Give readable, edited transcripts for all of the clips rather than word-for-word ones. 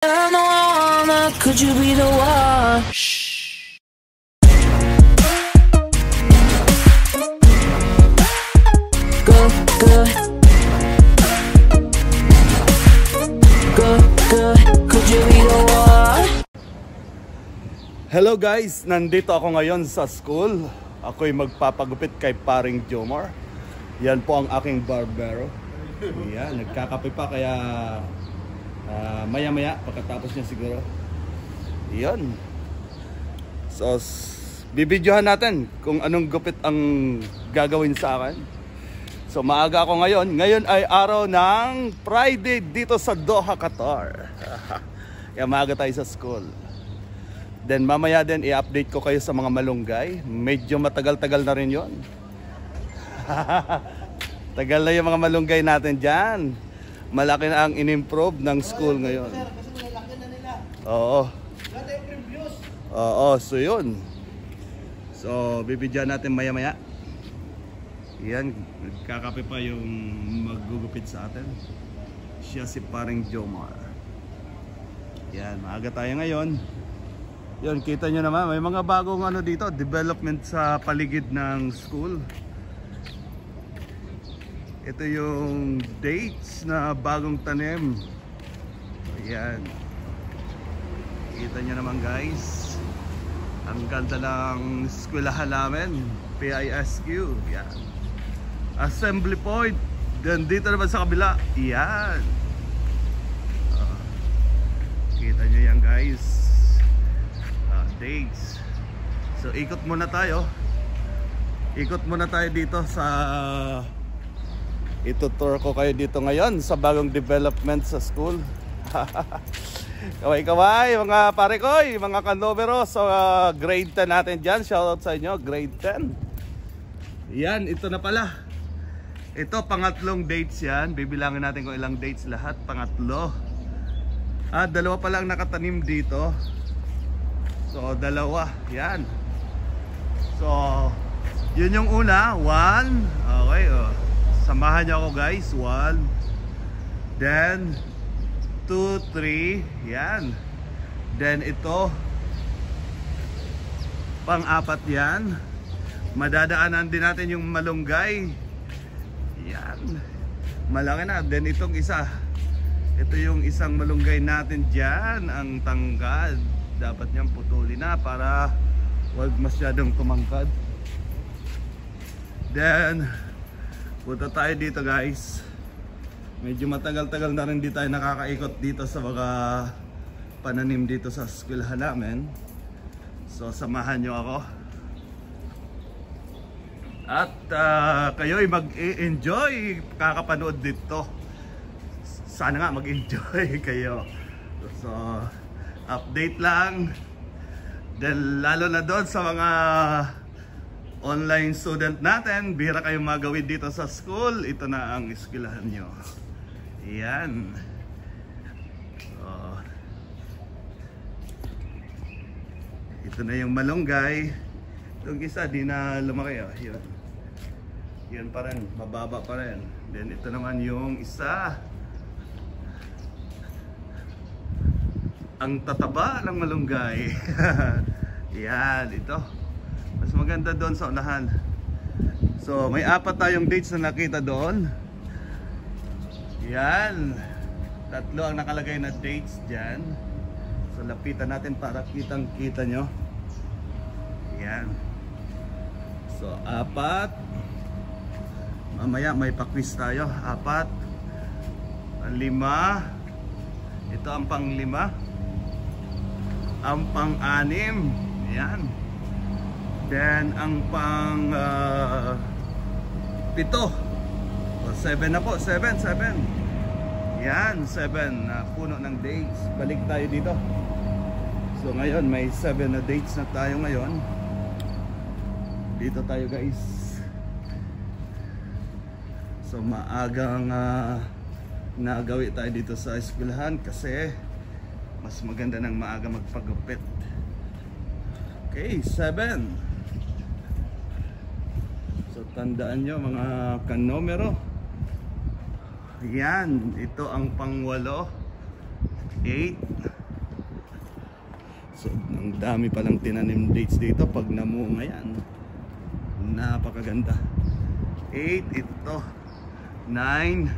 Could you be the one? Shh. Good, good. Good, good. Could you be the one? Hello guys, nandito ako ngayon sa school. Ako'y magpapagupit kay paring Jomar. Yan po ang aking barbero. Yan, nagkakape pa kaya maya-maya pagkatapos niya siguro. Yan. So, bibidyohan natin kung anong gupit ang gagawin sa akin. So, maaga ako ngayon. Ngayon ay araw ng Friday dito sa Doha, Qatar. Kaya maaga tayo sa school. Then mamaya din i-update ko kayo sa mga malunggay. Medyo matagal-tagal na rin yon. Tagal na yung mga malunggay natin dyan. Malaki na ang in-improve ng school ngayon. Oo. Oo, so yun. So, bibidyan natin maya-maya. Yan, nagkakape pa yung maggugupit sa atin. Siya si paring Jomar. Yan, maaga tayo ngayon. Yan, kita nyo naman, may mga bagong ano dito, development sa paligid ng school. Ito yung dates na bagong tanim. Ayan. Kita nyo naman guys. Ang ganda ng eskwelahan namin. PISQ. Yan. Assembly point. Then dito naman sa kabila. Yan. Kita nyo yan guys. Dates. So ikot muna tayo. Ikot muna tayo dito sa... Itutour ko kayo dito ngayon sa bagong development sa school. Kaway-kaway, mga pare ko, mga kanobero sa grade 10 natin dyan. Shoutout sa inyo, grade 10. Yan, ito na pala. Ito, pangatlong dates yan. Bibilangin natin kung ilang dates lahat. Pangatlo. Dalawa pa lang nakatanim dito. So, dalawa. Yan. So, yun yung una. 1. Okay, samahan niyo ako guys. 1. Then 2, 3. Yan. Then ito pang-apat yan. Madadaanan din natin yung malunggay. Yan. Malaki na. Then itong isa. Ito yung isang malunggay natin dyan. Ang tangkad. Dapat niyang putulin na para wag masyadong tumangkad. Then punta tayo dito guys. Medyo matagal-tagal na rin di tayo nakakaikot dito sa mga pananim dito sa eskwelahan namin. So samahan nyo ako. At kayo'y mag-enjoy kakapanood dito. Sana nga mag-enjoy kayo. So update lang. Then lalo na doon sa mga online student natin, bihira kayong magawin dito sa school. Ito na ang eskwelahan nyo. Yan. Ito na yung malunggay. Itong isa di na lumaki. Yan. Yan pa rin, mababa pa rin. Then ito naman yung isa. Ang tataba ng malunggay. Yan, ito. Mas maganda doon sa unahan. So, may 4 tayong dates na nakita doon. Yan. 3 ang nakalagay na dates dyan. So, lapitan natin para kitang-kita nyo. Yan. So, 4. Mamaya may pa-quiz tayo. 4. 5. Ito ang pang-5. Ang pang-6. Yan. Then ang pang 7. 7 na po. 7. Yan. 7 na puno ng dates. Balik tayo dito. So ngayon may 7 na dates na tayo ngayon. Dito tayo guys. So maagang nagawi tayo dito sa eskwelahan kasi mas maganda ng maaga magpagupit. Okay, 7. So tandaan nyo mga kanomero. Yan, ito ang pang-8. 8. dami palang tinanim dates dito pag namunga yan. Napakaganda. 8 ito. 9.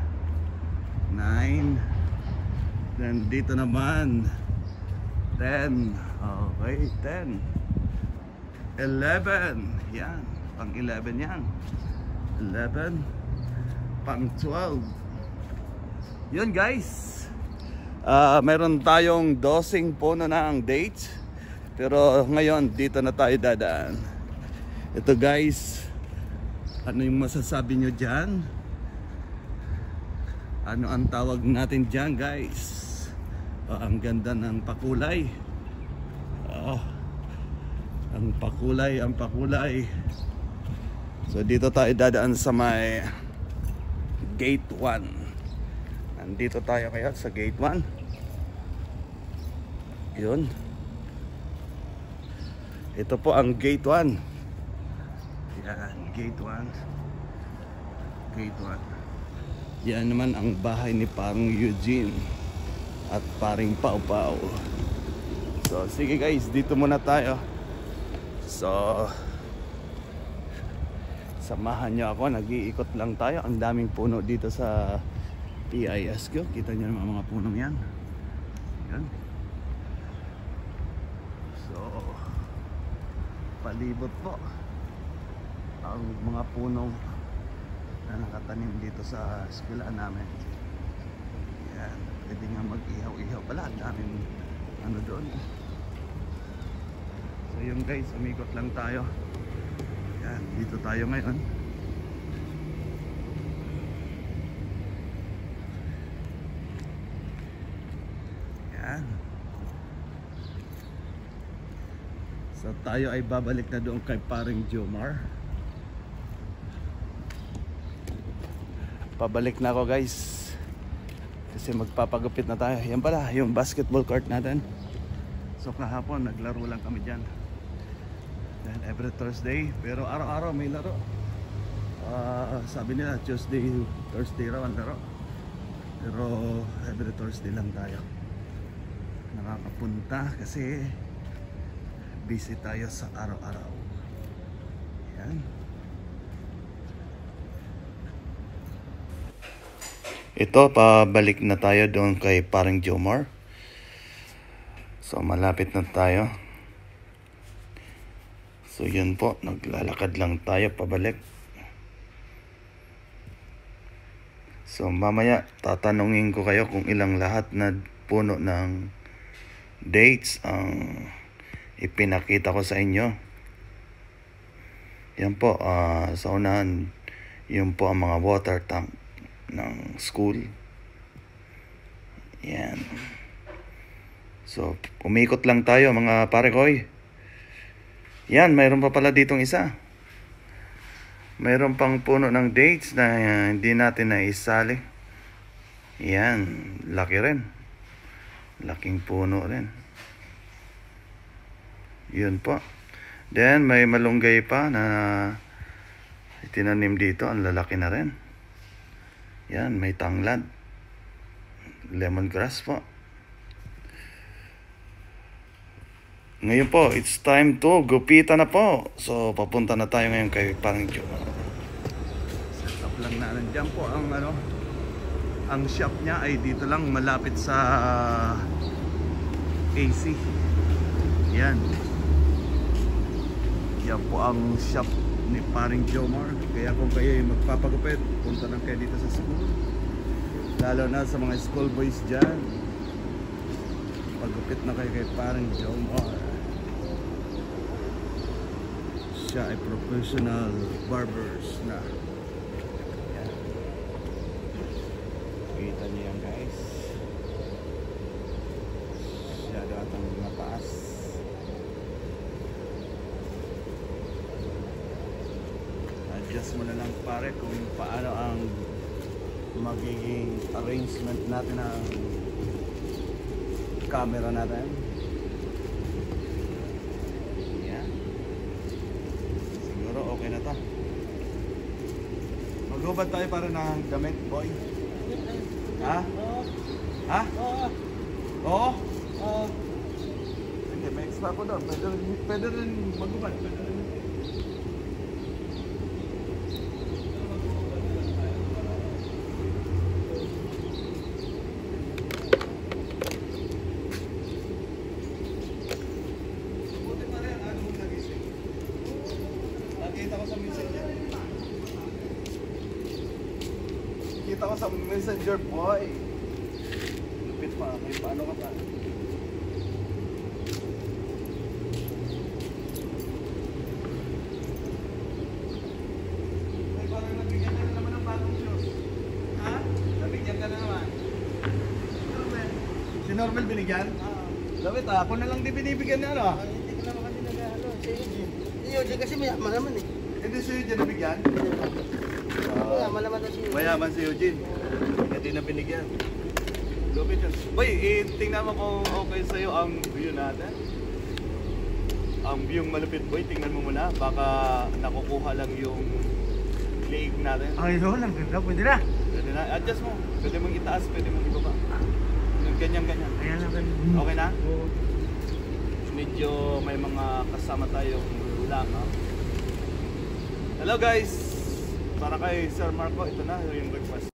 Then dito naman 10. Okay, 10. 11. Yan, pang 11 yan. 11. Pang 12. Yun guys. Meron tayong 12 puno na ang dates. Pero ngayon dito na tayo dadaan. Ito guys, ano yung masasabi nyo dyan? Ano ang tawag natin dyan guys? Ang ganda ng pakulay. Ang pakulay. So dito tayo dadaan sa may gate 1. Nandito tayo kaya sa gate 1. Yun. Ito po ang gate 1. Yan, gate 1. Gate 1. Yan naman ang bahay ni Parang Eugene at Paring Pau Pau. So sige guys, dito muna tayo. So samahan nyo ako, nag-iikot lang tayo. Ang daming puno dito sa PISQ. Kita nyo naman mga punong yan. Yan. So palibot po ang mga punong na nakatanim dito sa eskwelahan namin. Yan, pwede nga mag-ihaw-ihaw pala. Ang daming ano doon. So yun guys, umikot lang tayo. Yan, dito tayo ngayon. Yan. So tayo ay babalik na doon kay Paring Jomar. Pabalik na ako guys kasi magpapagupit na tayo. Yan pala yung basketball court natin. So kahapon naglaro lang kami dyan. Then every Thursday, pero araw-araw may laro. Sabi nila Tuesday, Thursday raw ang laro. Pero every Thursday lang tayo nakakapunta kasi busy tayo sa araw-araw. Yan. Ito, pabalik na tayo doon kay Paring Jomar. So malapit na tayo. So yun po, naglalakad lang tayo pabalik. So mamaya tatanungin ko kayo kung ilang lahat na puno ng dates ang ipinakita ko sa inyo. Yan po, sa unahan, yun po ang mga water tank ng school. Yan. So umikot lang tayo mga pare koy. Yan, mayroon pa pala ditong isa. Mayroon pang puno ng dates na hindi natin naisali. Yan, laki rin. Laking puno rin. Yun po. Then may malunggay pa na itinanim dito, ang lalaki na rin. Yan, may tanglad. Lemongrass po. Ngayon po, it's time to gupita na po. So, papunta na tayo ngayon kay Paring Jomar. Set up lang na. Nandiyan po ang ang shop niya ay dito lang malapit sa AC. Yan. Yan po ang shop ni Paring Jomar. Kaya kung kayo ay magpapagupit, punta lang kayo dito sa school. Lalo na sa mga school boys dyan. Pagupit na kayo kay Paring Jomar. Siya ay professional barbers na. Yan. Kita niyo yan guys. Siya datang mataas. Adjust mo na lang pare kung paano ang magiging arrangement natin ng camera natin. Yan. Siguro okay na to. Maghubad tayo para ng damit, boy. Ha? Ha? Oo. Oo? Sige, next. pa ako doon. Pwede rin magubad. Pwede rin. Buti pa rin, ano mong nagising? Nakita ko sa messenger. Kita ko sa messenger, boy. Lupit pa, may paano ka pa? Ay, parang nabigyan ka na naman ng bagong shoes. Ha? Nabigyan ka na naman. Si Normal binigyan? Oo. Lapit ah, ako na lang di binibigyan niya ano? Hindi ko naman kasi nag-ano, si Eugene. Si Eugene kasi mayaman naman eh. Hindi si Eugene nabigyan? Mayaman naman na si Eugene. Mayaman si Eugene. Hindi na binigyan. Lupit yan. Boy, tingnan mo kung okay sa'yo ang view natin. Ang view malupit boy, tingnan mo muna. Baka nakukuha lang yung leeg natin. Ayun, ang ganda. Pwede na. Pwede na, adjust mo. Pwede mong itaas, pwede mong ibaba. Yung ganyan-ganyan. Ayan ang ganda. Okay na? Oo. Medyo may mga kasama tayong ulang. Ha? Hello guys! Para kay Sir Marco, ito na yung breakfast.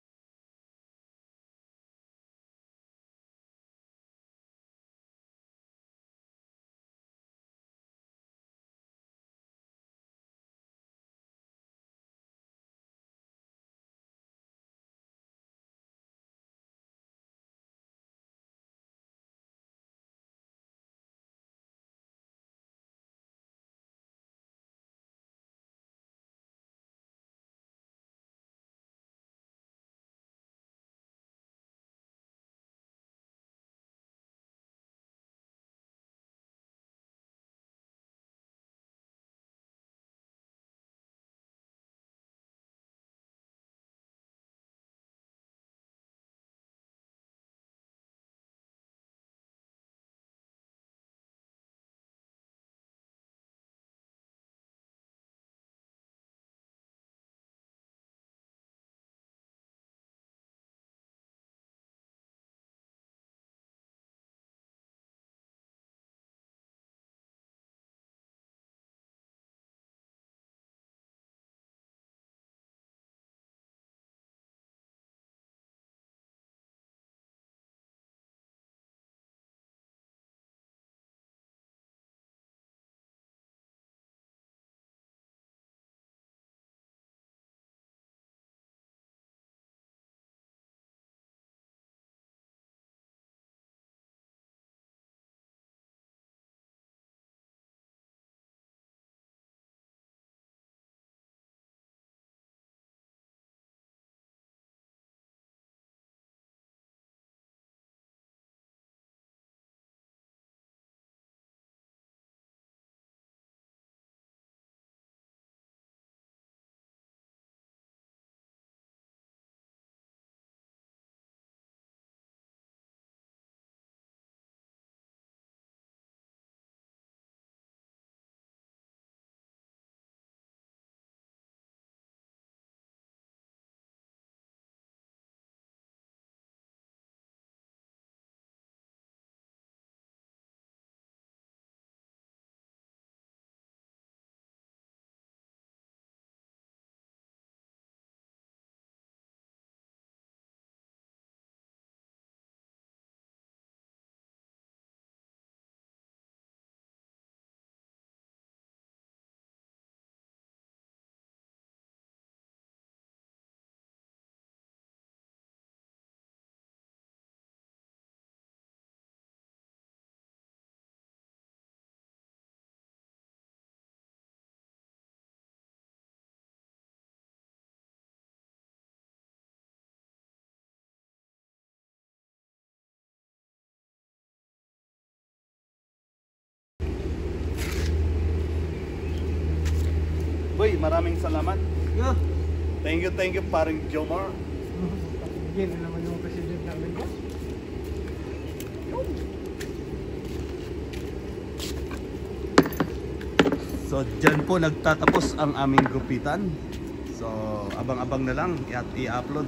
Boy, maraming salamat. Yo. Thank you paring Jomar. Yan na naman yung president namin ko. So dyan po nagtatapos ang aming gupitan. So abang-abang na lang at i-upload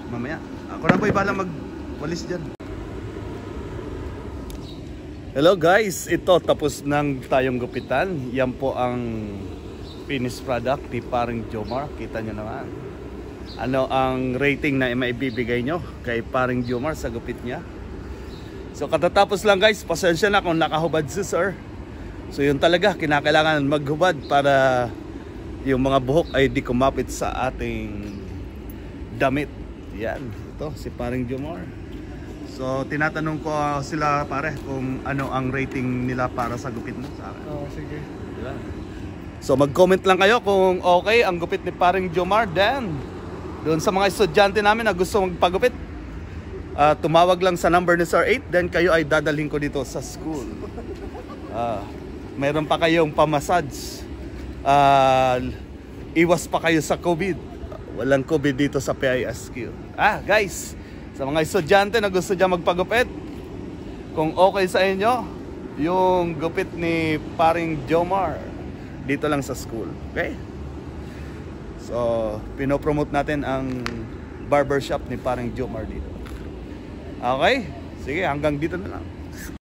mamaya. Ako na po bahala magwalis dyan. Hello guys, ito tapos nang tayong gupitan. Yan po ang finished product ni paring Jomar. Kita nyo naman. Ano ang rating na maibibigay nyo kay paring Jomar sa gupit niya? So katatapos lang guys, pasensya na kung nakahubad si sir. So yun talaga, kinakailangan maghubad para yung mga buhok ay di kumapit sa ating damit. Yan, ito si paring Jomar. So tinatanong ko sila pare kung ano ang rating nila para sa gupit mo sa akin. Oo, sige. Yan. So mag-comment lang kayo kung okay ang gupit ni paring Jomar. Then doon sa mga estudyante namin na gusto magpagupit, tumawag lang sa number ni Sir 8. Then kayo ay dadalhin ko dito sa school. Meron pa kayong pamassage. Iwas pa kayo sa COVID. Walang COVID dito sa PISQ. Guys, sa mga estudyante na gusto dyan magpagupit, kung okay sa inyo yung gupit ni paring Jomar, dito lang sa school. Okay? So, pinopromote natin ang barbershop ni paring Jomar dito. Okay? Sige, hanggang dito na lang.